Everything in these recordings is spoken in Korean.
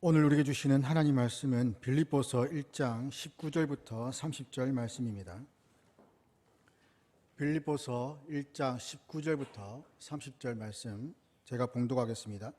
오늘 우리에게 주시는 하나님 말씀은 빌립보서 1장 19절부터 30절 말씀입니다. 빌립보서 1장 19절부터 30절 말씀 제가 봉독하겠습니다.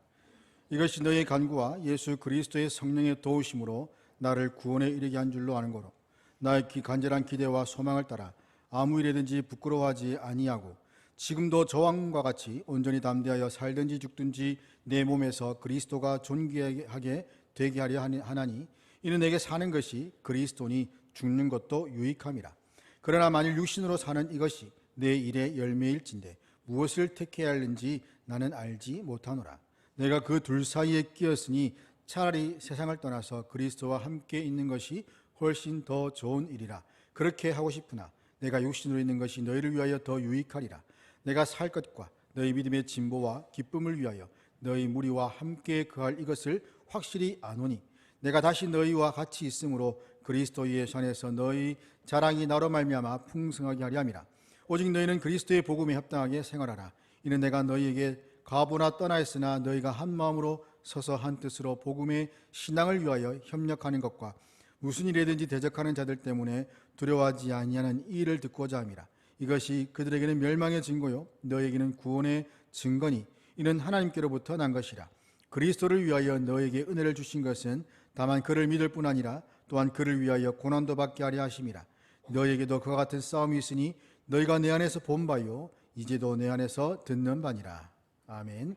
이것이 너의 간구와 예수 그리스도의 성령의 도우심으로 나를 구원에 이르게 한 줄로 아는 거로 나의 간절한 기대와 소망을 따라 아무 일에든지 부끄러워하지 아니하고 지금도 저왕과 같이 온전히 담대하여 살든지 죽든지 내 몸에서 그리스도가 존귀하게 되게 하려 하나니 이는 내게 사는 것이 그리스도니 죽는 것도 유익함이라. 그러나 만일 육신으로 사는 이것이 내 일의 열매일진데 무엇을 택해야 하는지 나는 알지 못하노라. 내가 그 둘 사이에 끼었으니 차라리 세상을 떠나서 그리스도와 함께 있는 것이 훨씬 더 좋은 일이라. 그렇게 하고 싶으나 내가 육신으로 있는 것이 너희를 위하여 더 유익하리라. 내가 살 것과 너희 믿음의 진보와 기쁨을 위하여 너희 무리와 함께 거할 이것을 확실히 아노니 내가 다시 너희와 같이 있으므로 그리스도 예수 안에서 너희 자랑이 나로 말미암아 풍성하게 하려 함이라. 오직 너희는 그리스도의 복음에 합당하게 생활하라. 이는 내가 너희에게 가보나 떠나 있으나 너희가 한 마음으로 서서 한 뜻으로 복음의 신앙을 위하여 협력하는 것과 무슨 일이든지 대적하는 자들 때문에 두려워하지 아니하는 이 일을 듣고자 함이라. 이것이 그들에게는 멸망의 증거요 너희에게는 구원의 증거니 이는 하나님께로부터 난 것이라. 그리스도를 위하여 너에게 은혜를 주신 것은 다만 그를 믿을 뿐 아니라 또한 그를 위하여 고난도 받게 하려 하심이라. 너에게도 그와 같은 싸움이 있으니 너희가 내 안에서 본 바요 이제도 내 안에서 듣는 바니라. 아멘.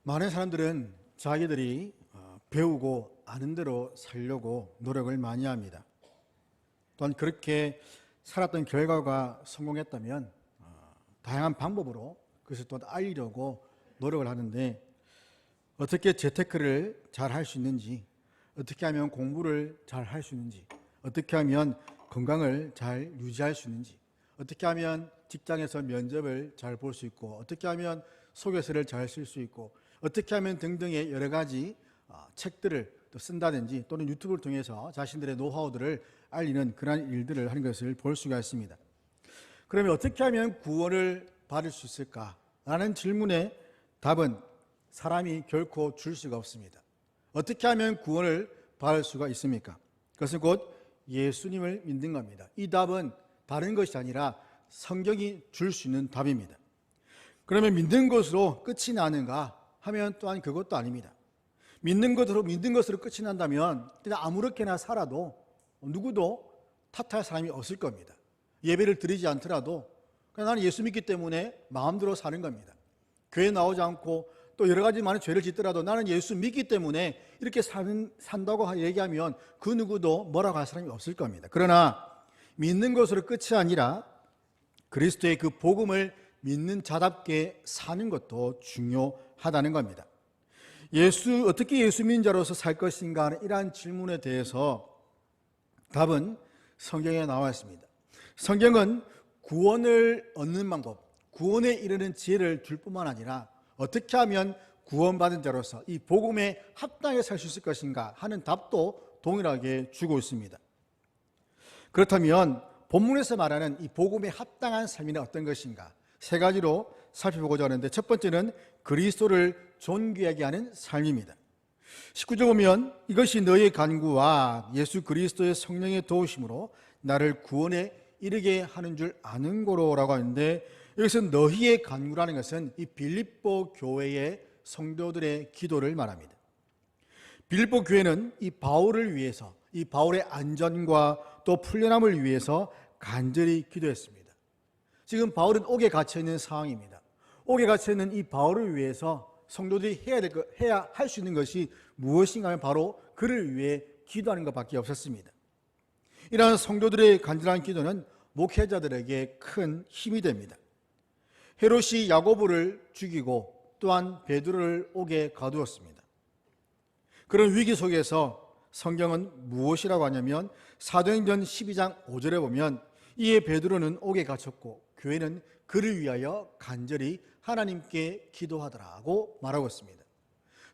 많은 사람들은 자기들이 배우고 아는 대로 살려고 노력을 많이 합니다. 또한 그렇게 살았던 결과가 성공했다면 다양한 방법으로 그것을 또 알리려고 노력을 하는데 어떻게 재테크를 잘 할 수 있는지, 어떻게 하면 공부를 잘 할 수 있는지, 어떻게 하면 건강을 잘 유지할 수 있는지, 어떻게 하면 직장에서 면접을 잘 볼 수 있고, 어떻게 하면 소개서를 잘 쓸 수 있고, 어떻게 하면 등등의 여러 가지 책들을 또 쓴다든지 또는 유튜브를 통해서 자신들의 노하우들을 알리는 그러한 일들을 하는 것을 볼 수가 있습니다. 그러면 어떻게 하면 구원을 받을 수 있을까라는 질문의 답은 사람이 결코 줄 수가 없습니다. 어떻게 하면 구원을 받을 수가 있습니까? 그것은 곧 예수님을 믿는 겁니다. 이 답은 다른 것이 아니라 성경이 줄 수 있는 답입니다. 그러면 믿는 것으로 끝이 나는가 하면 또한 그것도 아닙니다. 믿는 것으로 끝이 난다면 그냥 아무렇게나 살아도 누구도 탓할 사람이 없을 겁니다. 예배를 드리지 않더라도 그냥 나는 예수 믿기 때문에 마음대로 사는 겁니다. 교회 나오지 않고 또 여러 가지 많은 죄를 짓더라도 나는 예수 믿기 때문에 이렇게 산다고 얘기하면 그 누구도 뭐라고 할 사람이 없을 겁니다. 그러나 믿는 것으로 끝이 아니라 그리스도의 그 복음을 믿는 자답게 사는 것도 중요하다는 겁니다. 어떻게 예수 믿는 자로서 살 것인가 하는 이러한 질문에 대해서 답은 성경에 나와 있습니다. 성경은 구원을 얻는 방법, 구원에 이르는 지혜를 줄 뿐만 아니라 어떻게 하면 구원받은 자로서 이 복음에 합당하게 살 수 있을 것인가 하는 답도 동일하게 주고 있습니다. 그렇다면 본문에서 말하는 이 복음에 합당한 삶이란 어떤 것인가? 세 가지로 살펴보고자 하는데 첫 번째는 그리스도를 존귀하게 하는 삶입니다. 19절 보면 이것이 너의 간구와 예수 그리스도의 성령의 도우심으로 나를 구원에 이르게 하는 줄 아는 거로라고 하는데 여기서 너희의 간구라는 것은 이 빌립보 교회의 성도들의 기도를 말합니다. 빌립보 교회는 이 바울을 위해서 이 바울의 안전과 또 풀려남을 위해서 간절히 기도했습니다. 지금 바울은 옥에 갇혀 있는 상황입니다. 옥에 갇혀 있는 이 바울을 위해서 성도들이 해야 할 수 있는 것이 무엇인가 하면 바로 그를 위해 기도하는 것밖에 없었습니다. 이러한 성도들의 간절한 기도는 목회자들에게 큰 힘이 됩니다. 헤롯이 야고보를 죽이고 또한 베드로를 옥에 가두었습니다. 그런 위기 속에서 성경은 무엇이라고 하냐면 사도행전 12장 5절에 보면 이에 베드로는 옥에 갇혔고 교회는 그를 위하여 간절히 하나님께 기도하더라고 말하고 있습니다.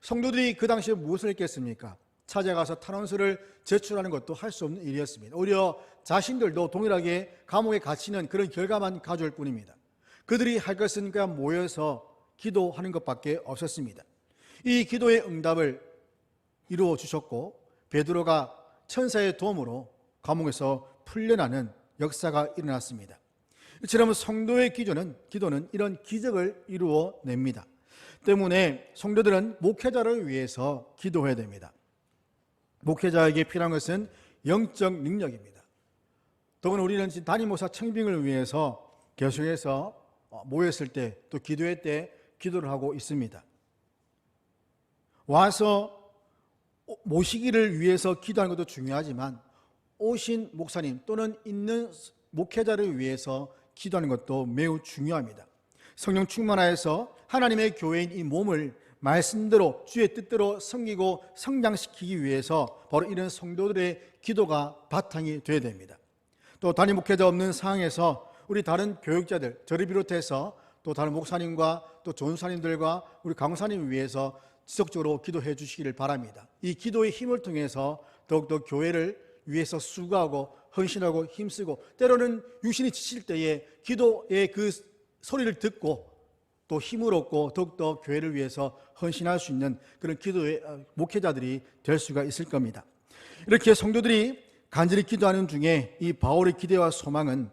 성도들이 그 당시에 무엇을 했겠습니까? 찾아가서 탄원서를 제출하는 것도 할 수 없는 일이었습니다. 오히려 자신들도 동일하게 감옥에 갇히는 그런 결과만 가져올 뿐입니다. 그들이 할 것은 그냥 모여서 기도하는 것밖에 없었습니다. 이 기도의 응답을 이루어 주셨고 베드로가 천사의 도움으로 감옥에서 풀려나는 역사가 일어났습니다. 이처럼 성도의 기도는 이런 기적을 이루어냅니다. 때문에 성도들은 목회자를 위해서 기도해야 됩니다. 목회자에게 필요한 것은 영적 능력입니다. 더구나 우리는 담임 목사 청빙을 위해서 계속해서 모였을 때 또 기도회 때 기도를 하고 있습니다. 와서 모시기를 위해서 기도하는 것도 중요하지만 오신 목사님 또는 있는 목회자를 위해서 기도하는 것도 매우 중요합니다. 성령 충만하여서 하나님의 교회인 이 몸을 말씀대로 주의 뜻대로 섬기고 성장시키기 위해서 바로 이런 성도들의 기도가 바탕이 되어야 됩니다. 또 담임 목회자 없는 상황에서 우리 다른 교육자들, 저를 비롯해서 또 다른 목사님과 또 전사님들과 우리 강사님을 위해서 지속적으로 기도해 주시기를 바랍니다. 이 기도의 힘을 통해서 더욱더 교회를 위해서 수고하고 헌신하고 힘쓰고 때로는 육신이 지칠 때에 기도의 그 소리를 듣고 또 힘을 얻고 더욱더 교회를 위해서 헌신할 수 있는 그런 기도의 목회자들이 될 수가 있을 겁니다. 이렇게 성도들이 간절히 기도하는 중에 이 바울의 기대와 소망은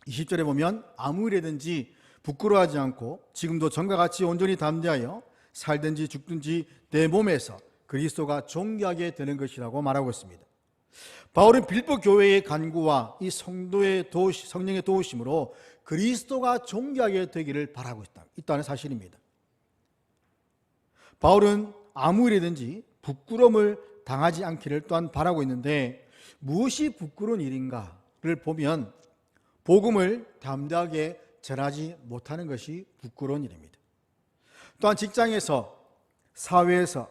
20절에 보면 아무 일이든지 부끄러워하지 않고 지금도 전과 같이 온전히 담대하여 살든지 죽든지 내 몸에서 그리스도가 존귀하게 되는 것이라고 말하고 있습니다. 바울은 빌보 교회의 간구와 이 성도의 성령의 도우심으로 그리스도가 존귀하게 되기를 바라고 있다는 사실입니다. 바울은 아무 일이든지 부끄러움을 당하지 않기를 또한 바라고 있는데 무엇이 부끄러운 일인가를 보면 복음을 담대하게 전하지 못하는 것이 부끄러운 일입니다. 또한 직장에서 사회에서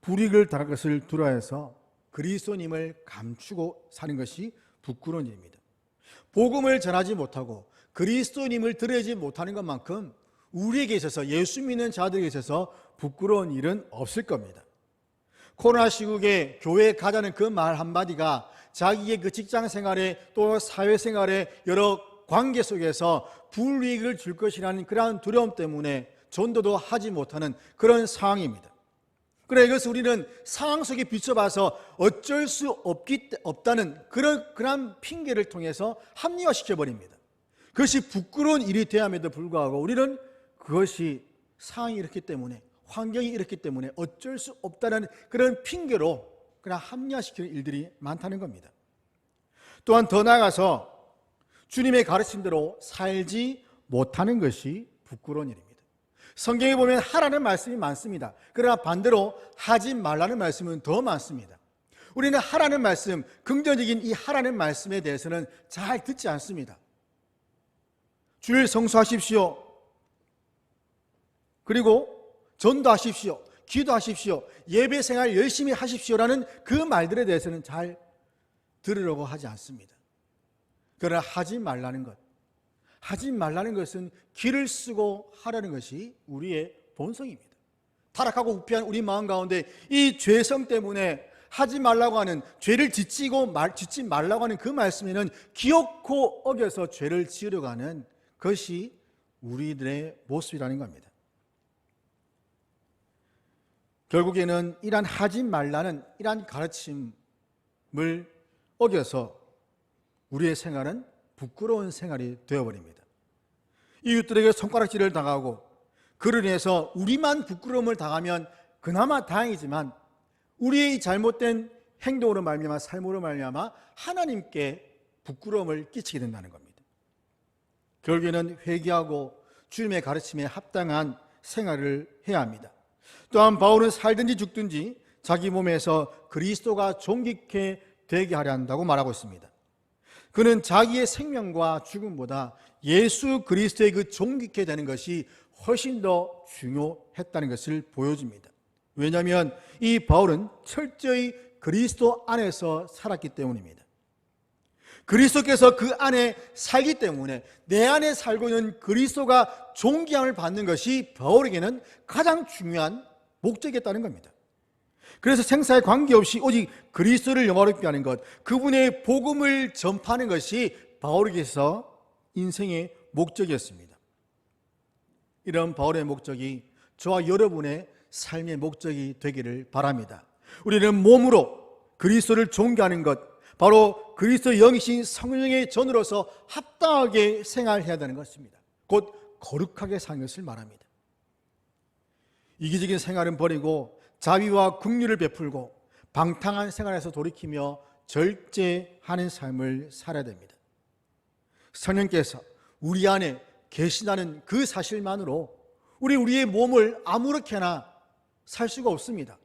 불이익을 당할 것을 두려워해서 그리스도님을 감추고 사는 것이 부끄러운 일입니다. 복음을 전하지 못하고 그리스도님을 드러내지 못하는 것만큼 우리에게 있어서 예수 믿는 자들에게 있어서 부끄러운 일은 없을 겁니다. 코로나 시국에 교회에 가자는 그 말 한마디가 자기의 그 직장 생활에 또 사회 생활에 여러 관계 속에서 불이익을 줄 것이라는 그러한 두려움 때문에 전도도 하지 못하는 그런 상황입니다. 그래 이것을 우리는 상황 속에 비춰봐서 어쩔 수 없다는 그런 핑계를 통해서 합리화시켜 버립니다. 그것이 부끄러운 일이 되었음에도 불구하고 우리는 그것이 상황이 이렇기 때문에 환경이 이렇기 때문에 어쩔 수 없다는 그런 핑계로 그냥 합리화시키는 일들이 많다는 겁니다. 또한 더 나아가서 주님의 가르침대로 살지 못하는 것이 부끄러운 일입니다. 성경에 보면 하라는 말씀이 많습니다. 그러나 반대로 하지 말라는 말씀은 더 많습니다. 우리는 하라는 말씀, 긍정적인 이 하라는 말씀에 대해서는 잘 듣지 않습니다. 주일 성수하십시오. 그리고 전도하십시오. 기도하십시오. 예배 생활 열심히 하십시오라는 그 말들에 대해서는 잘 들으려고 하지 않습니다. 그러나 하지 말라는 것은 길을 쓰고 하라는 것이 우리의 본성입니다. 타락하고 부패한 우리 마음 가운데 이 죄성 때문에 하지 말라고 하는, 죄를 짓지 말라고 하는 그 말씀에는 기어코 어겨서 죄를 지으려고 하는 것이 우리들의 모습이라는 겁니다. 결국에는 이러한 하지 말라는 이러한 가르침을 어겨서 우리의 생활은 부끄러운 생활이 되어버립니다. 이웃들에게 손가락질을 당하고 그를 인해서 우리만 부끄러움을 당하면 그나마 다행이지만 우리의 잘못된 행동으로 말미암아 삶으로 말미암아 하나님께 부끄러움을 끼치게 된다는 겁니다. 결국에는 회개하고 주님의 가르침에 합당한 생활을 해야 합니다. 또한 바울은 살든지 죽든지 자기 몸에서 그리스도가 존귀케 되게 하려 한다고 말하고 있습니다. 그는 자기의 생명과 죽음보다 예수 그리스도의 그 존귀케 되는 것이 훨씬 더 중요했다는 것을 보여줍니다. 왜냐하면 이 바울은 철저히 그리스도 안에서 살았기 때문입니다. 그리스도께서 그 안에 살기 때문에 내 안에 살고 있는 그리스도가 존귀함을 받는 것이 바울에게는 가장 중요한 목적이었다는 겁니다. 그래서 생사에 관계없이 오직 그리스도를 영화롭게 하는 것, 그분의 복음을 전파하는 것이 바울에게서 인생의 목적이었습니다. 이런 바울의 목적이 저와 여러분의 삶의 목적이 되기를 바랍니다. 우리는 몸으로 그리스도를 존귀하는 것, 바로 그리스도 영이신 성령의 전으로서 합당하게 생활해야 되는 것입니다. 곧 거룩하게 사는 것을 말합니다. 이기적인 생활은 버리고 자비와 긍휼을 베풀고 방탕한 생활에서 돌이키며 절제하는 삶을 살아야 됩니다. 성령께서 우리 안에 계시다는 그 사실만으로 우리의 몸을 아무렇게나 살 수가 없습니다.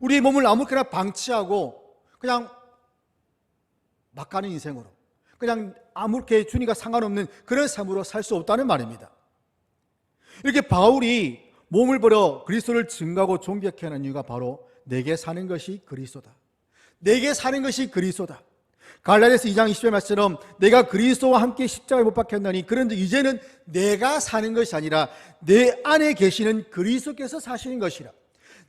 우리의 몸을 아무렇게나 방치하고 그냥 막 가는 인생으로, 그냥 아무렇게 주니까 상관없는 그런 삶으로 살 수 없다는 말입니다. 이렇게 바울이 몸을 버려 그리스도를 증거하고 존귀케 하는 이유가 바로 내게 사는 것이 그리스도다. 내게 사는 것이 그리스도다. 갈라디아서 2장 20절 말씀처럼 내가 그리스도와 함께 십자가에 못 박혔나니 그런즉 이제는 내가 사는 것이 아니라 내 안에 계시는 그리스도께서 사시는 것이라.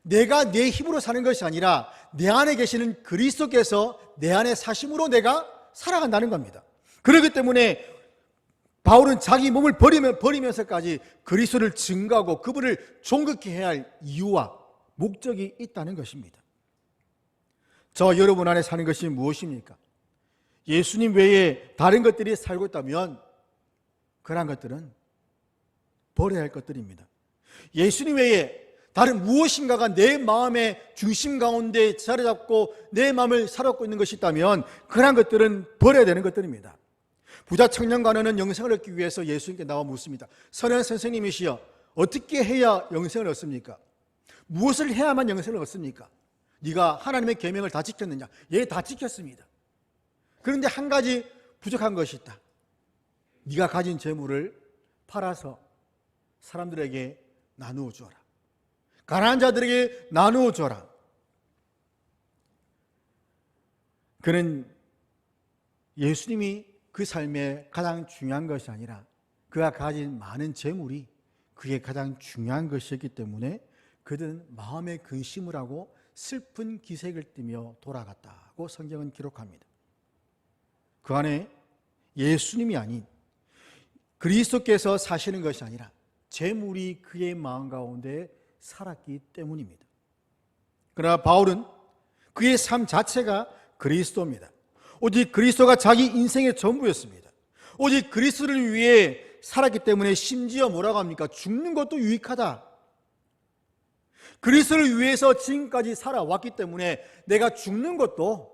내가 내 힘으로 사는 것이 아니라 내 안에 계시는 그리스도께서 내 안에 사심으로 내가 살아간다는 겁니다. 그렇기 때문에 바울은 자기 몸을 버리면서까지 그리스도를 증거하고 그분을 존귀케 해야 할 이유와 목적이 있다는 것입니다. 저 여러분 안에 사는 것이 무엇입니까? 예수님 외에 다른 것들이 살고 있다면 그러한 것들은 버려야 할 것들입니다. 예수님 외에 다른 무엇인가가 내 마음의 중심 가운데 자리 잡고 내 마음을 사로잡고 있는 것이 있다면 그러한 것들은 버려야 되는 것들입니다. 부자 청년관원은 영생을 얻기 위해서 예수님께 나와 묻습니다. 선한 선생님이시여, 어떻게 해야 영생을 얻습니까? 무엇을 해야만 영생을 얻습니까? 네가 하나님의 계명을 다 지켰느냐? 예, 다 지켰습니다. 그런데 한 가지 부족한 것이 있다. 네가 가진 재물을 팔아서 사람들에게 나누어 주어라. 가난한 자들에게 나누어 줘라. 그는 예수님이 그 삶에 가장 중요한 것이 아니라 그가 가진 많은 재물이 그게 가장 중요한 것이었기 때문에 그는 마음에 근심을 하고 슬픈 기색을 띠며 돌아갔다고 성경은 기록합니다. 그 안에 예수님이 아닌 그리스도께서 사시는 것이 아니라 재물이 그의 마음 가운데 살았기 때문입니다. 그러나 바울은 그의 삶 자체가 그리스도입니다. 오직 그리스도가 자기 인생의 전부였습니다. 오직 그리스도를 위해 살았기 때문에 심지어 뭐라고 합니까? 죽는 것도 유익하다. 그리스도를 위해서 지금까지 살아왔기 때문에 내가 죽는 것도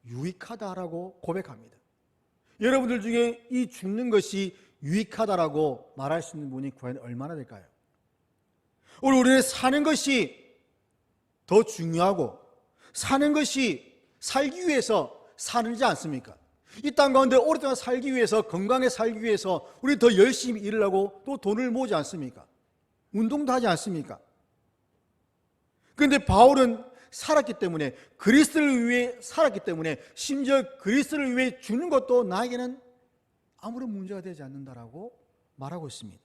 유익하다라고 고백합니다. 여러분들 중에 이 죽는 것이 유익하다라고 말할 수 있는 분이 과연 얼마나 될까요? 우리는 사는 것이 더 중요하고 사는 것이 살기 위해서 살지 않습니까? 이 땅 가운데 오랫동안 살기 위해서, 건강하게 살기 위해서 우리 더 열심히 일을 하고 또 돈을 모으지 않습니까? 운동도 하지 않습니까? 그런데 바울은 살았기 때문에, 그리스도를 위해 살았기 때문에, 심지어 그리스도를 위해 죽는 것도 나에게는 아무런 문제가 되지 않는다라고 말하고 있습니다.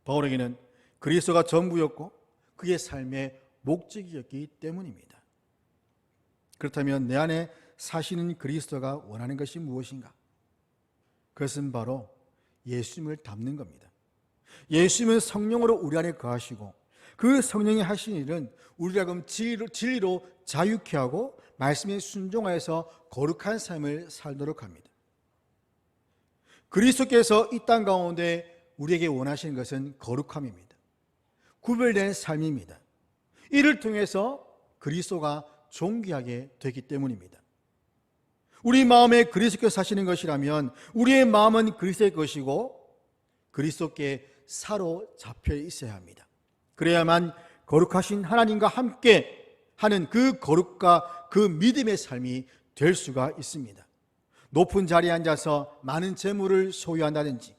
바울에게는 그리스도가 전부였고 그의 삶의 목적이었기 때문입니다. 그렇다면 내 안에 사시는 그리스도가 원하는 것이 무엇인가? 그것은 바로 예수님을 닮는 겁니다. 예수님은 성령으로 우리 안에 거하시고 그 성령이 하신 일은 우리가 진리로 자유케 하고 말씀에 순종하여서 거룩한 삶을 살도록 합니다. 그리스도께서 이 땅 가운데 우리에게 원하시는 것은 거룩함입니다. 구별된 삶입니다. 이를 통해서 그리스도가 존귀하게 되기 때문입니다. 우리 마음에 그리스도께서 사시는 것이라면 우리의 마음은 그리스도의 것이고 그리스도께 사로잡혀 있어야 합니다. 그래야만 거룩하신 하나님과 함께 하는 그 거룩과 그 믿음의 삶이 될 수가 있습니다. 높은 자리에 앉아서 많은 재물을 소유한다든지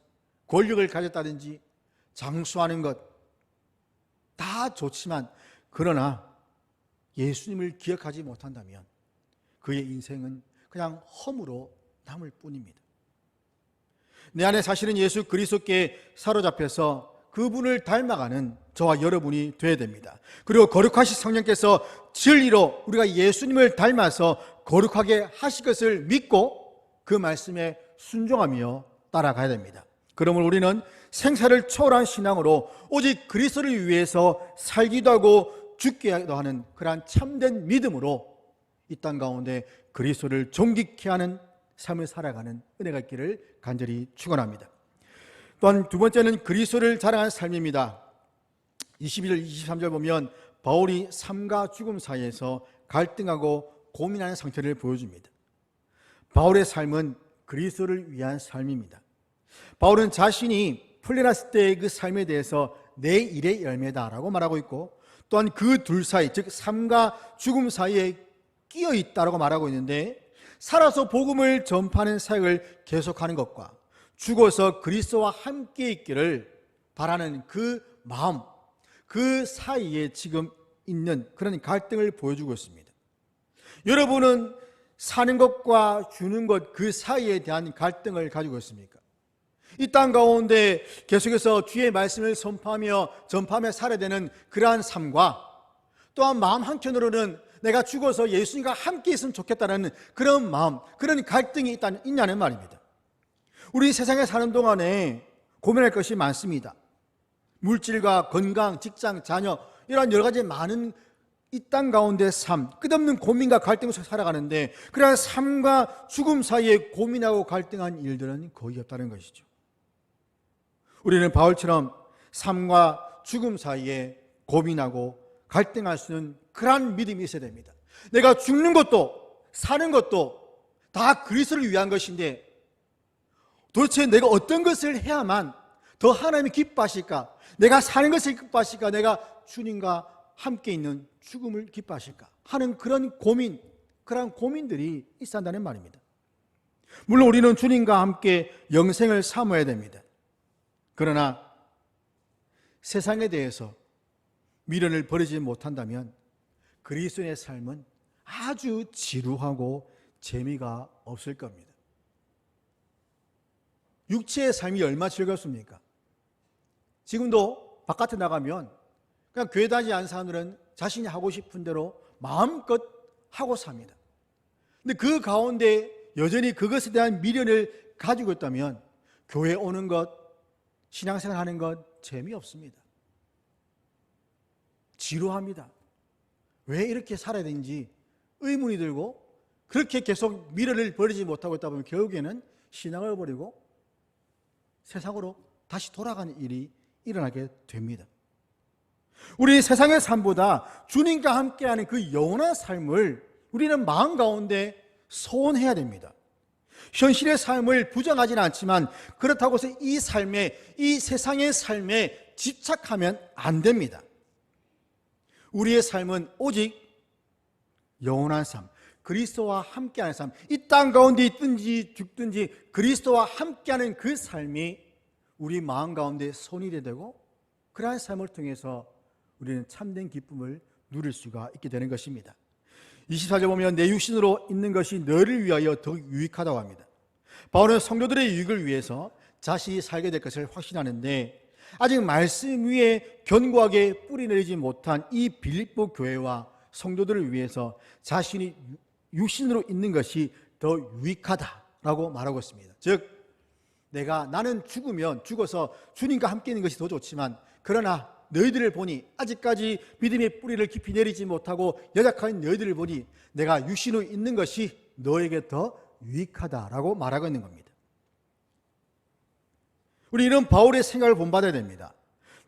권력을 가졌다든지 장수하는 것 다 좋지만 그러나 예수님을 기억하지 못한다면 그의 인생은 그냥 험으로 남을 뿐입니다. 내 안에 사실은 예수 그리스도께 사로잡혀서 그분을 닮아가는 저와 여러분이 되어야 됩니다. 그리고 거룩하신 성령께서 진리로 우리가 예수님을 닮아서 거룩하게 하실 것을 믿고 그 말씀에 순종하며 따라가야 됩니다. 그러므로 우리는 생사를 초월한 신앙으로 오직 그리스도를 위해서 살기도 하고 죽게도 하는 그러한 참된 믿음으로 이 땅 가운데 그리스도를 존귀케 하는 삶을 살아가는 은혜가 있기를 간절히 축원합니다. 또한 두 번째는 그리스도를 자랑하는 삶입니다. 21절 23절 보면 바울이 삶과 죽음 사이에서 갈등하고 고민하는 상태를 보여줍니다. 바울의 삶은 그리스도를 위한 삶입니다. 바울은 자신이 풀려났을 때의 그 삶에 대해서 내 일의 열매다라고 말하고 있고, 또한 그 둘 사이, 즉 삶과 죽음 사이에 끼어 있다라고 말하고 있는데, 살아서 복음을 전파하는 사역을 계속하는 것과 죽어서 그리스도와 함께 있기를 바라는 그 마음, 그 사이에 지금 있는 그런 갈등을 보여주고 있습니다. 여러분은 사는 것과 주는 것 그 사이에 대한 갈등을 가지고 있습니까? 이 땅 가운데 계속해서 주의 말씀을 선포하며 전파하며 살아야 되는 그러한 삶과, 또한 마음 한켠으로는 내가 죽어서 예수님과 함께 있으면 좋겠다는 그런 마음, 그런 갈등이 있냐는 말입니다. 우리 세상에 사는 동안에 고민할 것이 많습니다. 물질과 건강, 직장, 자녀, 이러한 여러 가지 많은 이 땅 가운데 삶, 끝없는 고민과 갈등 속에 살아가는데, 그러한 삶과 죽음 사이에 고민하고 갈등한 일들은 거의 없다는 것이죠. 우리는 바울처럼 삶과 죽음 사이에 고민하고 갈등할 수 있는 그러한 믿음이 있어야 됩니다. 내가 죽는 것도 사는 것도 다 그리스도를 위한 것인데, 도대체 내가 어떤 것을 해야만 더 하나님이 기뻐하실까? 내가 사는 것을 기뻐하실까? 내가 주님과 함께 있는 죽음을 기뻐하실까? 하는 그런 고민, 그런 고민들이 있어야 한다는 말입니다. 물론 우리는 주님과 함께 영생을 사모해야 됩니다. 그러나 세상에 대해서 미련을 버리지 못한다면 그리스도의 삶은 아주 지루하고 재미가 없을 겁니다. 육체의 삶이 얼마나 즐겁습니까? 지금도 바깥에 나가면 그냥 교회 다니지 않은 사람들은 자신이 하고 싶은 대로 마음껏 하고 삽니다. 근데 그 가운데 여전히 그것에 대한 미련을 가지고 있다면 교회 오는 것, 신앙생활 하는 것 재미없습니다. 지루합니다. 왜 이렇게 살아야 되는지 의문이 들고, 그렇게 계속 미련을 버리지 못하고 있다 보면 결국에는 신앙을 버리고 세상으로 다시 돌아가는 일이 일어나게 됩니다. 우리 세상의 삶보다 주님과 함께하는 그 영원한 삶을 우리는 마음 가운데 소원해야 됩니다. 현실의 삶을 부정하지는 않지만 그렇다고 해서 이 삶에, 이 세상의 삶에 집착하면 안 됩니다. 우리의 삶은 오직 영원한 삶, 그리스도와 함께하는 삶, 이 땅 가운데 있든지 죽든지 그리스도와 함께하는 그 삶이 우리 마음 가운데 손이 되고, 그러한 삶을 통해서 우리는 참된 기쁨을 누릴 수가 있게 되는 것입니다. 24절 보면 내 육신으로 있는 것이 너를 위하여 더욱 유익하다고 합니다. 바울은 성도들의 유익을 위해서 자신이 살게 될 것을 확신하는데, 아직 말씀 위에 견고하게 뿌리 내리지 못한 이 빌립보 교회와 성도들을 위해서 자신이 육신으로 있는 것이 더 유익하다라고 말하고 있습니다. 즉, 나는 죽어서 주님과 함께 있는 것이 더 좋지만, 그러나 너희들을 보니, 아직까지 믿음의 뿌리를 깊이 내리지 못하고 연약한 너희들을 보니 내가 육신으로 있는 것이 너에게 더 유익하다라고 말하고 있는 겁니다. 우리 이런 바울의 생각을 본받아야 됩니다.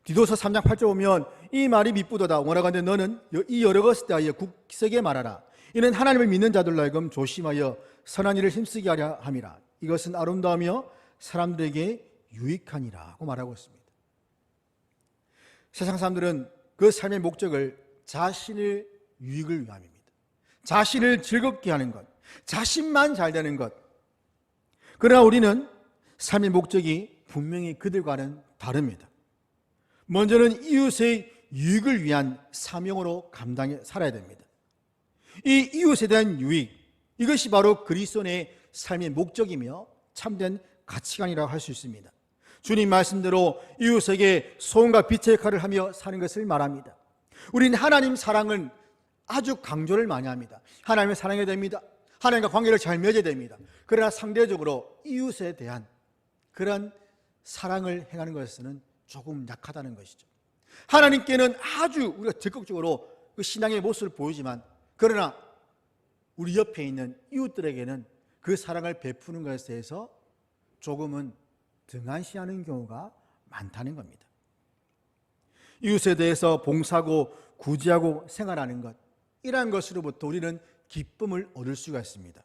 디도서 3장 8절 보면 이 말이 미쁘도다. 원하건대 너는 이 여러 것에 대하여 굳세게 말하라. 이는 하나님을 믿는 자들로 하여금 조심하여 선한 일을 힘쓰게 하려 함이라. 이것은 아름다우며 사람들에게 유익하니라고 말하고 있습니다. 세상 사람들은 그 삶의 목적을 자신의 유익을 위함입니다. 자신을 즐겁게 하는 것, 자신만 잘 되는 것. 그러나 우리는 삶의 목적이 분명히 그들과는 다릅니다. 먼저는 이웃의 유익을 위한 사명으로 감당해 살아야 됩니다. 이 이웃에 대한 유익, 이것이 바로 그리스도의 삶의 목적이며 참된 가치관이라고 할 수 있습니다. 주님 말씀대로 이웃에게 소금과 빛의 역할을 하며 사는 것을 말합니다. 우리는 하나님 사랑은 아주 강조를 많이 합니다. 하나님을 사랑해야 됩니다. 하나님과 관계를 잘 맺어야 됩니다. 그러나 상대적으로 이웃에 대한 그런 사랑을 행하는 것에서는 조금 약하다는 것이죠. 하나님께는 아주 우리가 적극적으로 그 신앙의 모습을 보이지만, 그러나 우리 옆에 있는 이웃들에게는 그 사랑을 베푸는 것에 대해서 조금은 등한시하는 경우가 많다는 겁니다. 이웃에 대해서 봉사하고 구제하고 생활하는 것, 이러한 것으로부터 우리는 기쁨을 얻을 수가 있습니다.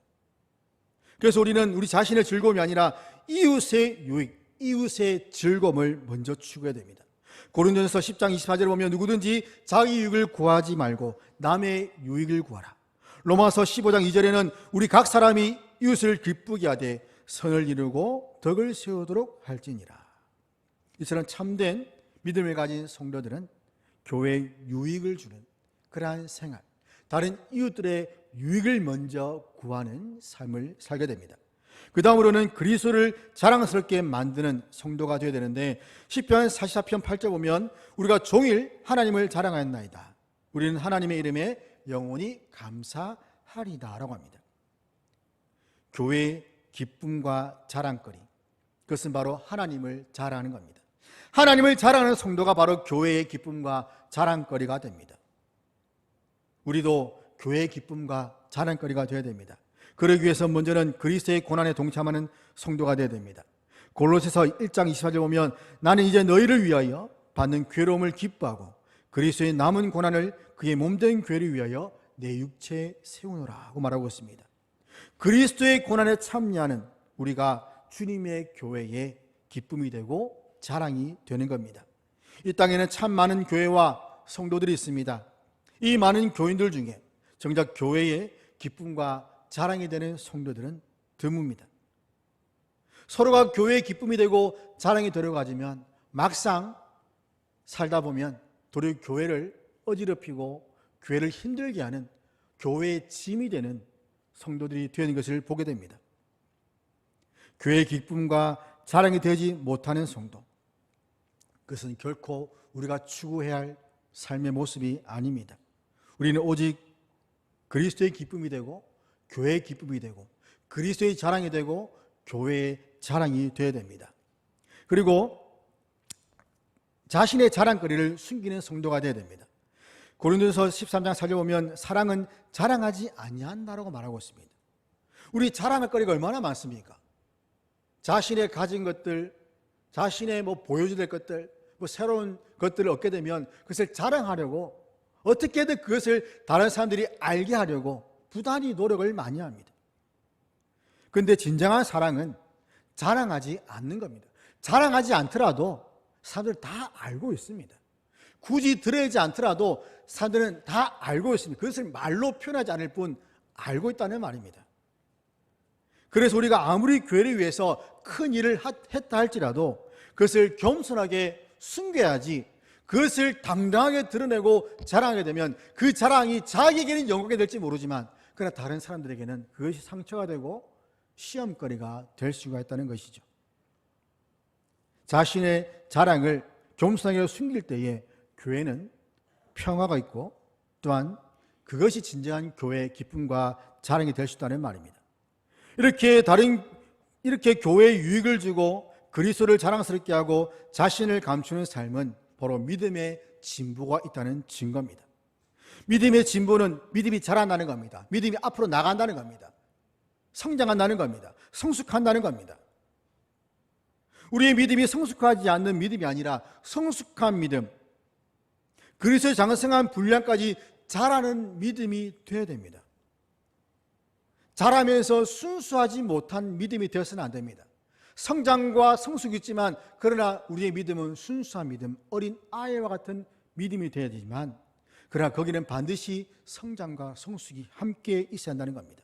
그래서 우리는 우리 자신의 즐거움이 아니라 이웃의 유익, 이웃의 즐거움을 먼저 추구해야 됩니다. 고린도전서 10장 24절을 보면 누구든지 자기 유익을 구하지 말고 남의 유익을 구하라. 로마서 15장 2절에는 우리 각 사람이 이웃을 기쁘게 하되 선을 이루고 덕을 세우도록 할지니라. 이처럼 참된 믿음을 가진 성도들은 교회의 유익을 주는 그러한 생활, 다른 이웃들의 유익을 먼저 구하는 삶을 살게 됩니다. 그 다음으로는 그리스도를 자랑스럽게 만드는 성도가 되어야 되는데, 시편 44편 8절 보면 우리가 종일 하나님을 자랑하였나이다. 우리는 하나님의 이름에 영원히 감사하리다 라고 합니다. 교회의 기쁨과 자랑거리, 그것은 바로 하나님을 자랑하는 겁니다. 하나님을 자랑하는 성도가 바로 교회의 기쁨과 자랑거리가 됩니다. 우리도 교회의 기쁨과 자랑거리가 되어야 됩니다. 그러기 위해서 먼저는 그리스도의 고난에 동참하는 성도가 되어야 됩니다. 골로새서 1장 24절 보면 나는 이제 너희를 위하여 받는 괴로움을 기뻐하고 그리스도의 남은 고난을 그의 몸된 교회를 위하여 내 육체에 세우노라고 말하고 있습니다. 그리스도의 고난에 참여하는 우리가 주님의 교회의 기쁨이 되고 자랑이 되는 겁니다. 이 땅에는 참 많은 교회와 성도들이 있습니다. 이 많은 교인들 중에 정작 교회의 기쁨과 자랑이 되는 성도들은 드뭅니다. 서로가 교회의 기쁨이 되고 자랑이 되려 가지면 막상 살다 보면 도리어 교회를 어지럽히고 교회를 힘들게 하는 교회의 짐이 되는 성도들이 되는 것을 보게 됩니다. 교회의 기쁨과 자랑이 되지 못하는 성도, 그것은 결코 우리가 추구해야 할 삶의 모습이 아닙니다. 우리는 오직 그리스도의 기쁨이 되고 교회의 기쁨이 되고 그리스도의 자랑이 되고 교회의 자랑이 되어야 됩니다. 그리고 자신의 자랑거리를 숨기는 성도가 되어야 됩니다. 고린도전서 13장 4절 보면 사랑은 자랑하지 아니한다라고 말하고 있습니다. 우리 자랑할 거리가 얼마나 많습니까? 자신의 가진 것들, 자신의 보여줘야 될 것들, 새로운 것들을 얻게 되면 그것을 자랑하려고 어떻게든 그것을 다른 사람들이 알게 하려고 부단히 노력을 많이 합니다. 그런데 진정한 사랑은 자랑하지 않는 겁니다. 자랑하지 않더라도 사람들 다 알고 있습니다. 굳이 드러내지 않더라도 사람들은 다 알고 있습니다. 그것을 말로 표현하지 않을 뿐 알고 있다는 말입니다. 그래서 우리가 아무리 교회를 위해서 큰 일을 했다 할지라도 그것을 겸손하게 숨겨야지, 그것을 당당하게 드러내고 자랑하게 되면 그 자랑이 자기에게는 영광이 될지 모르지만 그러나 다른 사람들에게는 그것이 상처가 되고 시험거리가 될 수가 있다는 것이죠. 자신의 자랑을 겸손하게 숨길 때에 교회는 평화가 있고 또한 그것이 진정한 교회의 기쁨과 자랑이 될 수 있다는 말입니다. 이렇게 교회에 유익을 주고 그리스도를 자랑스럽게 하고 자신을 감추는 삶은 바로 믿음의 진보가 있다는 증거입니다. 믿음의 진보는 믿음이 자란다는 겁니다. 믿음이 앞으로 나간다는 겁니다. 성장한다는 겁니다. 성숙한다는 겁니다. 우리의 믿음이 성숙하지 않는 믿음이 아니라 성숙한 믿음, 그리스도의 장성한 분량까지 자라는 믿음이 되어야 됩니다. 자라면서 순수하지 못한 믿음이 되어서는 안 됩니다. 성장과 성숙이 있지만 그러나 우리의 믿음은 순수한 믿음, 어린 아이와 같은 믿음이 되어야 되지만 그러나 거기는 반드시 성장과 성숙이 함께 있어야 한다는 겁니다.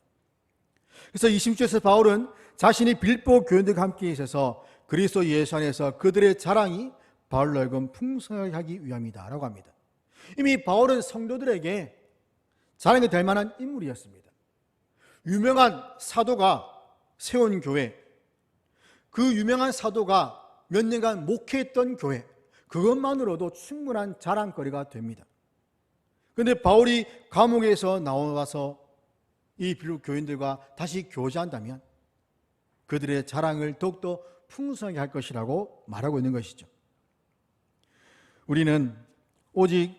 그래서 26절에서 바울은 자신이 빌보 교인들과 함께 있어서 그리스도 예수 안에서 그들의 자랑이 바울로 하여금 풍성하게 하기 위함이다 라고 합니다. 이미 바울은 성도들에게 자랑이 될 만한 인물이었습니다. 유명한 사도가 세운 교회, 그 유명한 사도가 몇 년간 목회했던 교회, 그것만으로도 충분한 자랑거리가 됩니다. 그런데 바울이 감옥에서 나와서 이 빌립보 교인들과 다시 교제한다면 그들의 자랑을 더욱더 풍성하게 할 것이라고 말하고 있는 것이죠. 우리는 오직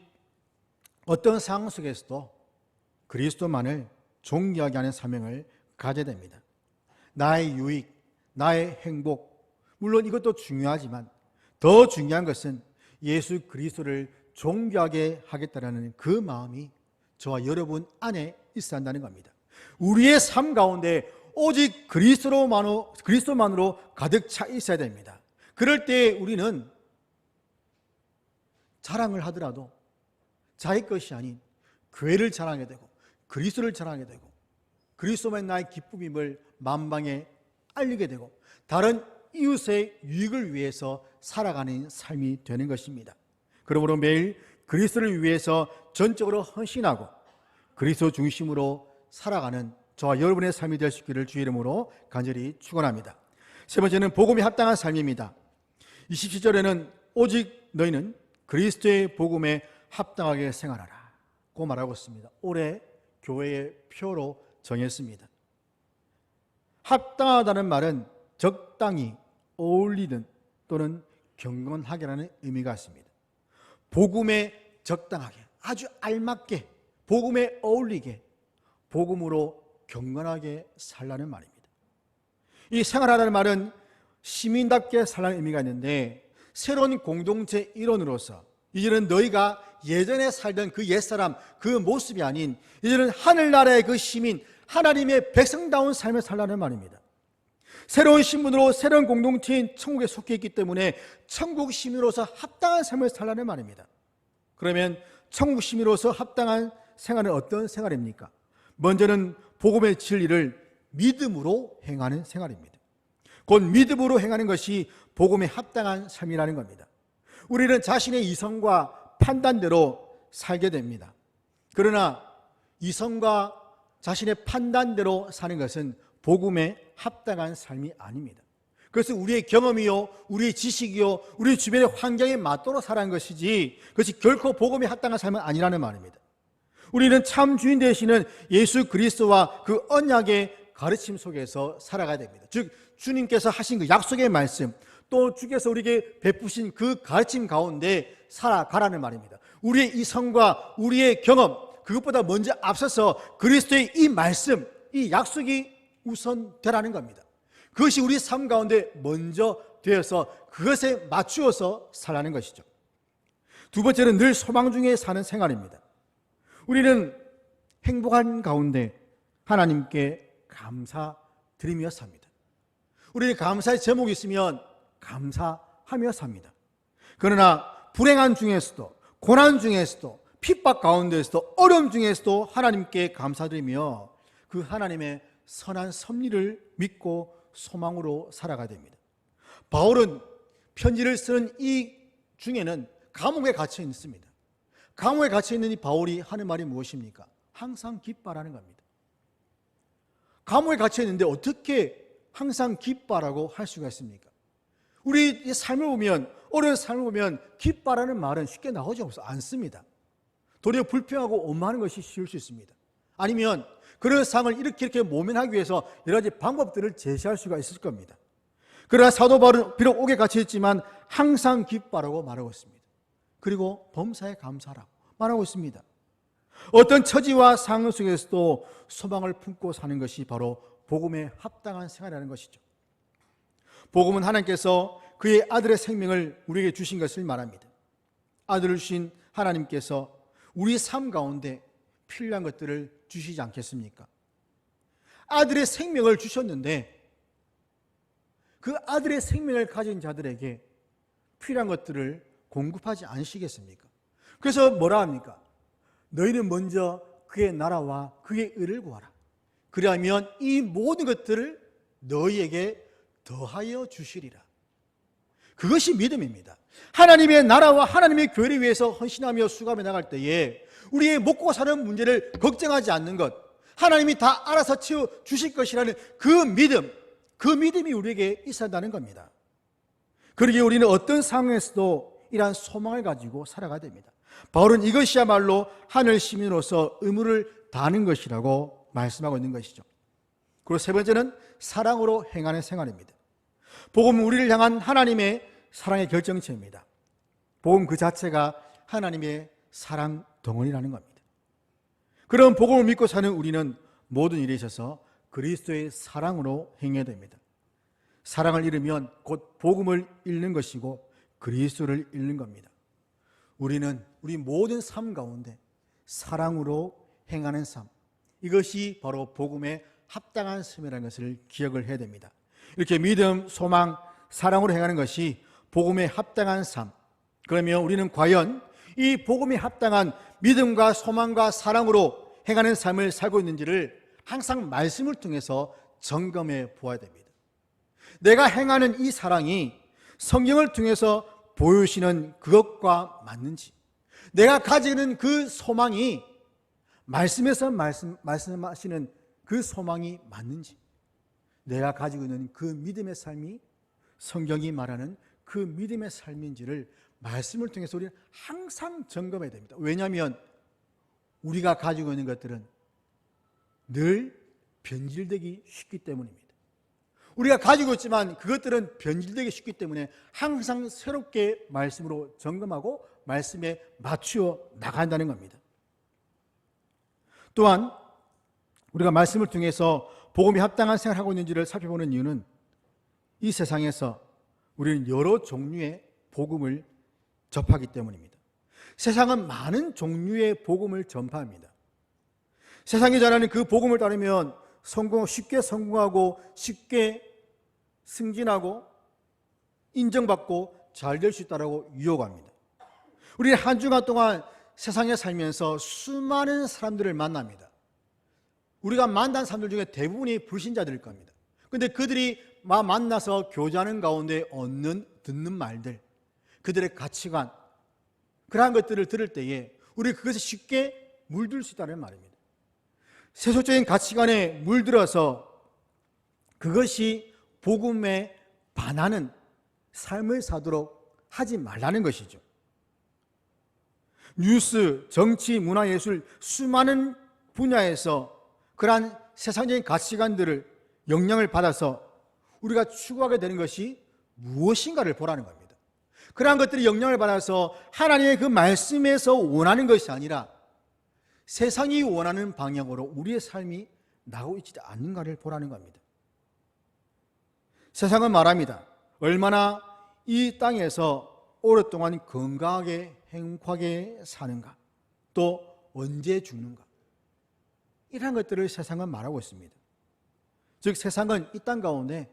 어떤 상황 속에서도 그리스도만을 존귀하게 하는 사명을 가져야 됩니다. 나의 유익, 나의 행복, 물론 이것도 중요하지만 더 중요한 것은 예수 그리스도를 존귀하게 하겠다라는 그 마음이 저와 여러분 안에 있어야 한다는 겁니다. 우리의 삶 가운데 오직 그리스도만으로 가득 차 있어야 됩니다. 그럴 때 우리는 자랑을 하더라도 자기 것이 아닌 교회를 자랑하게 되고 그리스도를 자랑하게 되고 그리스도만 나의 기쁨임을 만방에 알리게 되고 다른 이웃의 유익을 위해서 살아가는 삶이 되는 것입니다. 그러므로 매일 그리스도를 위해서 전적으로 헌신하고 그리스도 중심으로 살아가는 저와 여러분의 삶이 될 수 있기를 주의 이름으로 간절히 축원합니다. 세 번째는 복음에 합당한 삶입니다. 27절에는 오직 너희는 그리스도의 복음에 합당하게 생활하라 고 말하고 있습니다. 올해 교회의 표로 정했습니다. 합당하다는 말은 적당히, 어울리든 또는 경건하게라는 의미가 있습니다. 복음에 적당하게, 아주 알맞게, 복음에 어울리게, 복음으로 경건하게 살라는 말입니다. 이 생활하라는 말은 시민답게 살라는 의미가 있는데 새로운 공동체 일원으로서 이제는 너희가 예전에 살던 그 옛사람, 그 모습이 아닌 이제는 하늘나라의 그 시민, 하나님의 백성다운 삶을 살라는 말입니다. 새로운 신분으로 새로운 공동체인 천국에 속해 있기 때문에 천국 시민으로서 합당한 삶을 살라는 말입니다. 그러면 천국 시민으로서 합당한 생활은 어떤 생활입니까? 먼저는 복음의 진리를 믿음으로 행하는 생활입니다. 곧 믿음으로 행하는 것이 복음에 합당한 삶이라는 겁니다. 우리는 자신의 이성과 판단대로 살게 됩니다. 그러나 이성과 자신의 판단대로 사는 것은 복음에 합당한 삶이 아닙니다. 그것은 우리의 경험이요, 우리의 지식이요, 우리 주변의 환경에 맞도록 살아가는 것이지 그것이 결코 복음에 합당한 삶은 아니라는 말입니다. 우리는 참 주인 되시는 예수 그리스도와 그 언약의 가르침 속에서 살아가야 됩니다. 즉 주님께서 하신 그 약속의 말씀, 또 주께서 우리에게 베푸신 그 가르침 가운데 살아가라는 말입니다. 우리의 이성과 우리의 경험, 그것보다 먼저 앞서서 그리스도의 이 말씀, 이 약속이 우선되라는 겁니다. 그것이 우리 삶 가운데 먼저 되어서 그것에 맞추어서 살라는 것이죠. 두 번째는 늘 소망 중에 사는 생활입니다. 우리는 행복한 가운데 하나님께 감사드리며 삽니다. 우리는 감사의 제목이 있으면 감사하며 삽니다. 그러나 불행한 중에서도, 고난 중에서도, 핍박 가운데서도, 어려움 중에서도 하나님께 감사드리며 그 하나님의 선한 섭리를 믿고 소망으로 살아가야 됩니다. 바울은 편지를 쓰는 이 중에는 감옥에 갇혀 있습니다. 감옥에 갇혀 있는 이 바울이 하는 말이 무엇입니까? 항상 기뻐하라는 겁니다. 감옥에 갇혀 있는데 어떻게 항상 기뻐하라고 할 수가 있습니까? 우리 삶을 보면, 어려운 삶을 보면 기뻐하라는 말은 쉽게 나오지 않습니다. 도리어 불평하고 원망하는 것이 쉬울 수 있습니다. 아니면 그런 상황을 이렇게 모면하기 위해서 여러 가지 방법들을 제시할 수가 있을 겁니다. 그러나 사도 바울은 비록 옥에 갇혀 있지만 항상 기뻐하라고 말하고 있습니다. 그리고 범사에 감사하라고 말하고 있습니다. 어떤 처지와 상황 속에서도 소망을 품고 사는 것이 바로 복음에 합당한 생활이라는 것이죠. 복음은 하나님께서 그의 아들의 생명을 우리에게 주신 것을 말합니다. 아들을 주신 하나님께서 우리 삶 가운데 필요한 것들을 주시지 않겠습니까? 아들의 생명을 주셨는데 그 아들의 생명을 가진 자들에게 필요한 것들을 공급하지 않으시겠습니까? 그래서 뭐라 합니까? 너희는 먼저 그의 나라와 그의 의를 구하라. 그리하면 이 모든 것들을 너희에게 더하여 주시리라. 그것이 믿음입니다. 하나님의 나라와 하나님의 교회를 위해서 헌신하며 수고하며 나갈 때에 우리의 먹고 사는 문제를 걱정하지 않는 것, 하나님이 다 알아서 채워주실 것이라는 그 믿음, 그 믿음이 우리에게 있어야 한다는 겁니다. 그러기에 우리는 어떤 상황에서도 이러한 소망을 가지고 살아가야 됩니다. 바울은 이것이야말로 하늘 시민으로서 의무를 다하는 것이라고 말씀하고 있는 것이죠. 그리고 세 번째는 사랑으로 행하는 생활입니다. 복음은 우리를 향한 하나님의 사랑의 결정체입니다. 복음 그 자체가 하나님의 사랑 덩어리라는 겁니다. 그런 복음을 믿고 사는 우리는 모든 일에 있어서 그리스도의 사랑으로 행해야 됩니다. 사랑을 잃으면 곧 복음을 잃는 것이고 그리스도를 잃는 겁니다. 우리는 우리 모든 삶 가운데 사랑으로 행하는 삶, 이것이 바로 복음에 합당한 삶이라는 것을 기억을 해야 됩니다. 이렇게 믿음, 소망, 사랑으로 행하는 것이 복음에 합당한 삶. 그러면 우리는 과연 이 복음에 합당한 믿음과 소망과 사랑으로 행하는 삶을 살고 있는지를 항상 말씀을 통해서 점검해 보아야 됩니다. 내가 행하는 이 사랑이 성경을 통해서 보여주시는 그것과 맞는지, 내가 가지고 있는 그 소망이 말씀에서 말씀하시는 그 소망이 맞는지, 내가 가지고 있는 그 믿음의 삶이 성경이 말하는 그 믿음의 삶인지를 말씀을 통해서 우리는 항상 점검해야 됩니다. 왜냐하면 우리가 가지고 있는 것들은 늘 변질되기 쉽기 때문입니다. 우리가 가지고 있지만 그것들은 변질되기 쉽기 때문에 항상 새롭게 말씀으로 점검하고 말씀에 맞추어 나간다는 겁니다. 또한 우리가 말씀을 통해서 복음에 합당한 생활을 하고 있는지를 살펴보는 이유는 이 세상에서 우리는 여러 종류의 복음을 접하기 때문입니다. 세상은 많은 종류의 복음을 전파합니다. 세상이 전하는 그 복음을 따르면 쉽게 성공하고 쉽게 승진하고 인정받고 잘 될 수 있다고 유혹합니다. 우리는 한 주간 동안 세상에 살면서 수많은 사람들을 만납니다. 우리가 만난 사람들 중에 대부분이 불신자들일 겁니다. 그런데 그들이 만나서 교제하는 가운데 듣는 말들, 그들의 가치관, 그러한 것들을 들을 때에 우리 그것에 쉽게 물들 수 있다는 말입니다. 세속적인 가치관에 물들어서 그것이 복음에 반하는 삶을 사도록 하지 말라는 것이죠. 뉴스, 정치, 문화, 예술 수많은 분야에서 그러한 세상적인 가치관들을 영향을 받아서 우리가 추구하게 되는 것이 무엇인가를 보라는 겁니다. 그러한 것들이 영향을 받아서 하나님의 그 말씀에서 원하는 것이 아니라 세상이 원하는 방향으로 우리의 삶이 나오고 있지 않는가를 보라는 겁니다. 세상은 말합니다. 얼마나 이 땅에서 오랫동안 건강하게 행복하게 사는가, 또 언제 죽는가, 이러한 것들을 세상은 말하고 있습니다. 즉 세상은 이 땅 가운데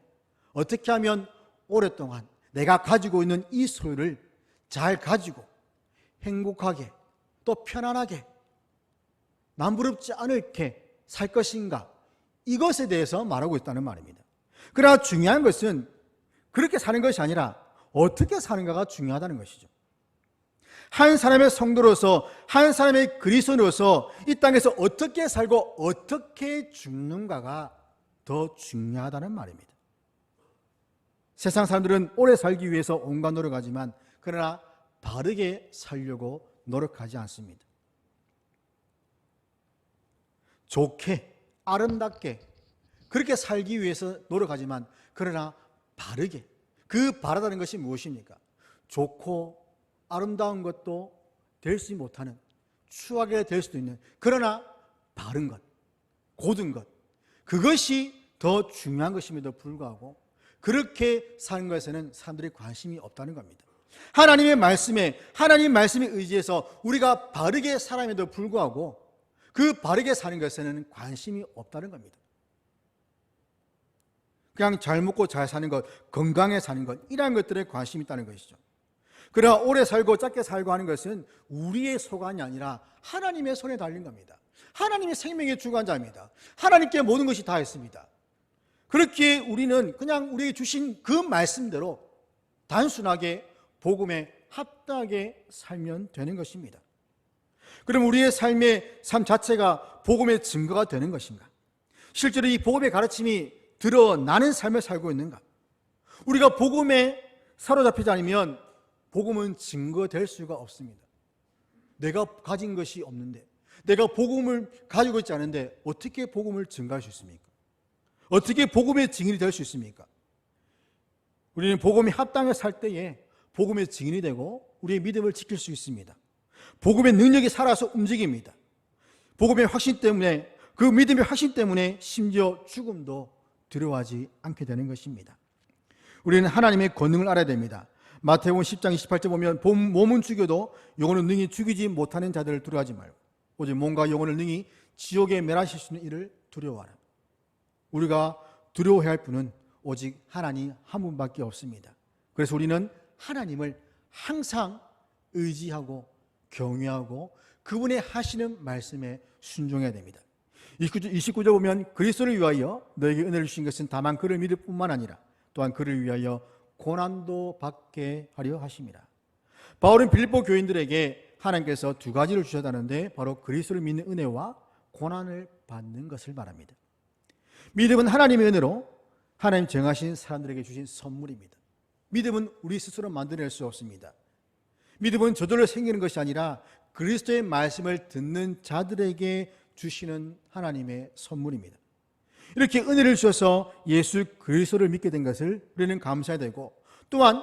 어떻게 하면 오랫동안 내가 가지고 있는 이 소유를 잘 가지고 행복하게 또 편안하게 남부럽지 않게 살 것인가, 이것에 대해서 말하고 있다는 말입니다. 그러나 중요한 것은 그렇게 사는 것이 아니라 어떻게 사는가가 중요하다는 것이죠. 한 사람의 성도로서, 한 사람의 그리스도로서 이 땅에서 어떻게 살고 어떻게 죽는가가 더 중요하다는 말입니다. 세상 사람들은 오래 살기 위해서 온갖 노력하지만 그러나 바르게 살려고 노력하지 않습니다. 좋게, 아름답게 그렇게 살기 위해서 노력하지만 그러나 바르게, 그 바르다는 것이 무엇입니까? 좋고 아름다운 것도 되지 못하는, 추하게 될 수도 있는, 그러나 바른 것, 고든 것, 그것이 더 중요한 것임에도 불구하고 그렇게 사는 것에는 사람들이 관심이 없다는 겁니다. 하나님의 말씀에, 하나님 말씀에 의지해서 우리가 바르게 살아임에도 불구하고 그 바르게 사는 것에는 관심이 없다는 겁니다. 그냥 잘 먹고 잘 사는 것, 건강해 사는 것, 이러한 것들에 관심이 있다는 것이죠. 그러나 오래 살고 짧게 살고 하는 것은 우리의 소관이 아니라 하나님의 손에 달린 겁니다. 하나님의 생명의 주관자입니다. 하나님께 모든 것이 다 있습니다. 그렇게 우리는 그냥 우리에게 주신 그 말씀대로 단순하게 복음에 합당하게 살면 되는 것입니다. 그럼 우리의 삶의 삶 자체가 복음의 증거가 되는 것인가? 실제로 이 복음의 가르침이 드러나는 삶을 살고 있는가? 우리가 복음에 사로잡히지 않으면 복음은 증거될 수가 없습니다. 내가 가진 것이 없는데, 내가 복음을 가지고 있지 않은데 어떻게 복음을 증거할 수 있습니까? 어떻게 복음의 증인이 될 수 있습니까? 우리는 복음에 합당하게 살 때에 복음의 증인이 되고 우리의 믿음을 지킬 수 있습니다. 복음의 능력이 살아서 움직입니다. 복음의 확신 때문에, 그 믿음의 확신 때문에 심지어 죽음도 두려워하지 않게 되는 것입니다. 우리는 하나님의 권능을 알아야 됩니다. 마태복음 10장 28절 보면 몸은 죽여도 영혼은 능히 죽이지 못하는 자들을 두려워하지 말고 오직 몸과 영혼을 능히 지옥에 멸하실 수 있는 이를 두려워하라. 우리가 두려워해야 할 분은 오직 하나님 한 분밖에 없습니다. 그래서 우리는 하나님을 항상 의지하고 경외하고 그분의 하시는 말씀에 순종해야 됩니다. 29절 보면 그리스도를 위하여 너에게 은혜를 주신 것은 다만 그를 믿을 뿐만 아니라 또한 그를 위하여 고난도 받게 하려 하심이라. 바울은 빌립보 교인들에게 하나님께서 두 가지를 주셨다는데 바로 그리스도를 믿는 은혜와 고난을 받는 것을 말합니다. 믿음은 하나님의 은혜로 하나님 정하신 사람들에게 주신 선물입니다. 믿음은 우리 스스로 만들어낼 수 없습니다. 믿음은 저절로 생기는 것이 아니라 그리스도의 말씀을 듣는 자들에게 주시는 하나님의 선물입니다. 이렇게 은혜를 주셔서 예수 그리스도를 믿게 된 것을 우리는 감사해야 되고 또한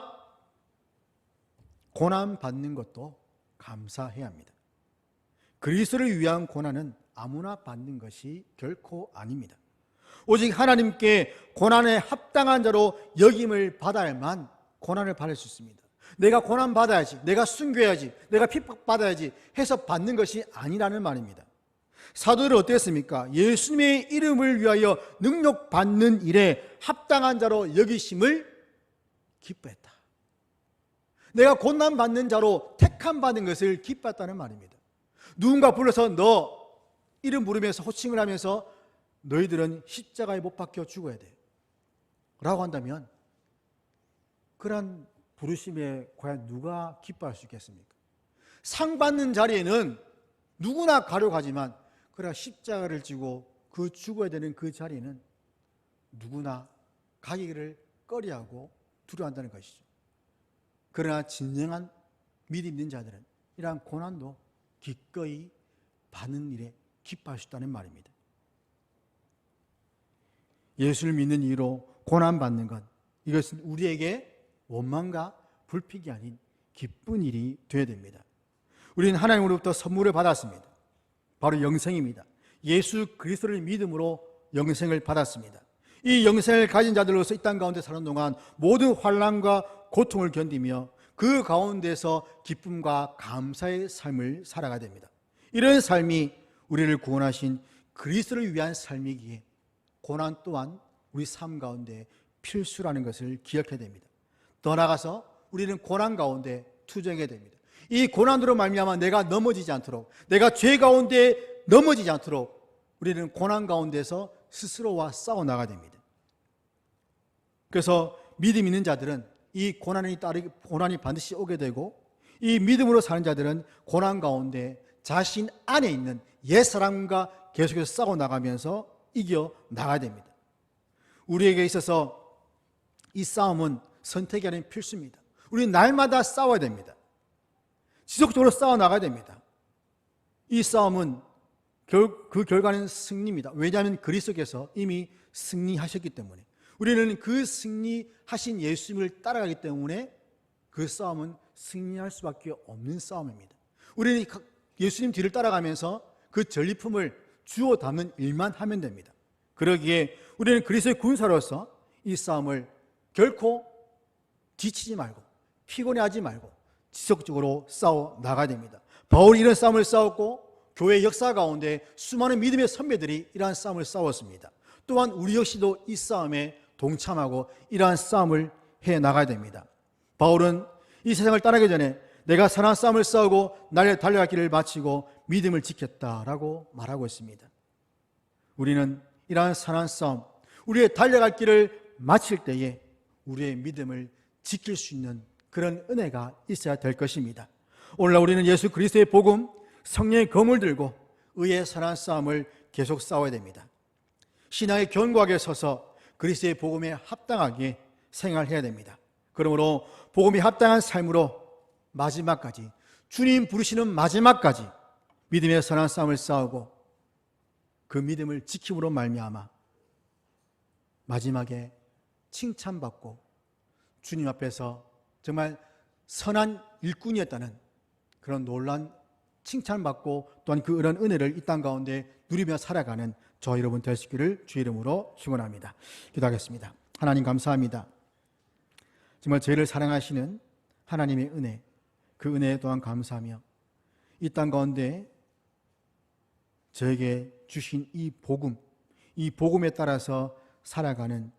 고난 받는 것도 감사해야 합니다. 그리스도를 위한 고난은 아무나 받는 것이 결코 아닙니다. 오직 하나님께 고난에 합당한 자로 여김을 받아야만 고난을 받을 수 있습니다. 내가 고난 받아야지, 내가 순교해야지, 내가 핍박받아야지 해서 받는 것이 아니라는 말입니다. 사도들은 어땠습니까? 예수님의 이름을 위하여 능력받는 일에 합당한 자로 여기심을 기뻐했다. 내가 고난받는 자로 택함받은 것을 기뻐했다는 말입니다. 누군가 불러서 너 이름 부르면서 호칭을 하면서 너희들은 십자가에 못 박혀 죽어야 돼 라고 한다면 그런 부르심에 과연 누가 기뻐할 수 있겠습니까? 상 받는 자리에는 누구나 가려고 하지만 그러나 십자가를 지고 그 죽어야 되는 그 자리에는 누구나 가기를 꺼려하고 두려워한다는 것이죠. 그러나 진정한 믿음 있는 자들은 이러한 고난도 기꺼이 받는 일에 기뻐할 수 있다는 말입니다. 예수를 믿는 이유로 고난받는 것, 이것은 우리에게 원망과 불평이 아닌 기쁜 일이 되어야 됩니다. 우리는 하나님으로부터 선물을 받았습니다. 바로 영생입니다. 예수 그리스도를 믿음으로 영생을 받았습니다. 이 영생을 가진 자들로서 이 땅 가운데 사는 동안 모든 환난과 고통을 견디며 그 가운데서 기쁨과 감사의 삶을 살아가야 됩니다. 이런 삶이 우리를 구원하신 그리스도를 위한 삶이기에 고난 또한 우리 삶 가운데 필수라는 것을 기억해야 됩니다. 더 나아가서 우리는 고난 가운데 투정해야 됩니다. 이 고난으로 말미암아 내가 넘어지지 않도록, 내가 죄 가운데 넘어지지 않도록 우리는 고난 가운데서 스스로와 싸워 나가야 됩니다. 그래서 믿음 있는 자들은 이 고난이 반드시 오게 되고 이 믿음으로 사는 자들은 고난 가운데 자신 안에 있는 옛사람과 계속해서 싸워 나가면서 이겨 나가야 됩니다. 우리에게 있어서 이 싸움은 선택이 아닌 필수입니다. 우리는 날마다 싸워야 됩니다. 지속적으로 싸워 나가야 됩니다. 이 싸움은 그 결과는 승리입니다. 왜냐하면 그리스도께서 이미 승리하셨기 때문에 우리는 그 승리하신 예수님을 따라가기 때문에 그 싸움은 승리할 수밖에 없는 싸움입니다. 우리는 예수님 뒤를 따라가면서 그 전리품을 주워 담는 일만 하면 됩니다. 그러기에 우리는 그리스도의 군사로서 이 싸움을 결코 지치지 말고 피곤해하지 말고 지속적으로 싸워 나가야 됩니다. 바울이 이런 싸움을 싸웠고 교회 역사 가운데 수많은 믿음의 선배들이 이러한 싸움을 싸웠습니다. 또한 우리 역시도 이 싸움에 동참하고 이러한 싸움을 해 나가야 됩니다. 바울은 이 세상을 떠나기 전에 내가 선한 싸움을 싸우고 나를 달려갈 길을 마치고 믿음을 지켰다라고 말하고 있습니다. 우리는 이러한 선한 싸움, 우리의 달려갈 길을 마칠 때에 우리의 믿음을 지킬 수 있는 그런 은혜가 있어야 될 것입니다. 오늘날 우리는 예수 그리스도의 복음, 성령의 검을 들고 의의 선한 싸움을 계속 싸워야 됩니다. 신앙의 견고하게 서서 그리스도의 복음에 합당하게 생활해야 됩니다. 그러므로 복음에 합당한 삶으로 마지막까지, 주님 부르시는 마지막까지 믿음의 선한 싸움을 싸우고 그 믿음을 지킴으로 말미암아 마지막에 칭찬받고 주님 앞에서 정말 선한 일꾼이었다는 그런 놀라운 칭찬받고 또한 그런 은혜를 이 땅 가운데 누리며 살아가는 저 여러분 될 수 있기를 주의 이름으로 축원합니다. 기도하겠습니다. 하나님 감사합니다. 정말 저희를 사랑하시는 하나님의 은혜, 그 은혜 또한 감사하며 이 땅 가운데 저에게 주신 이 복음에 따라서 살아가는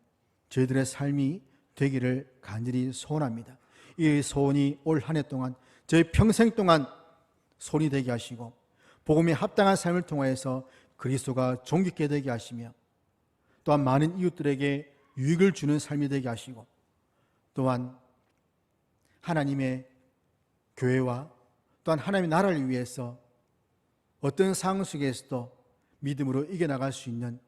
저희들의 삶이 되기를 간절히 소원합니다. 이 소원이 올 한 해 동안 저희 평생 동안 소원이 되게 하시고 복음에 합당한 삶을 통하여서 그리스도가 존귀케 되게 하시며 또한 많은 이웃들에게 유익을 주는 삶이 되게 하시고 또한 하나님의 교회와 또한 하나님의 나라를 위해서 어떤 상황 속에서도 믿음으로 이겨나갈 수 있는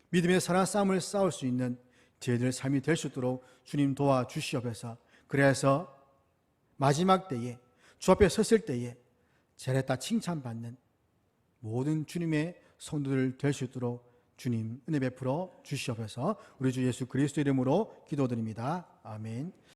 믿음의 선한 싸움을 싸울 수 있는 저희들 삶이 될 수 있도록 주님 도와주시옵소서. 그래서 마지막 때에 주 앞에 섰을 때에 잘했다 칭찬받는 모든 주님의 성도들 될 수 있도록 주님 은혜 베풀어 주시옵소서. 우리 주 예수 그리스도 이름으로 기도드립니다. 아멘.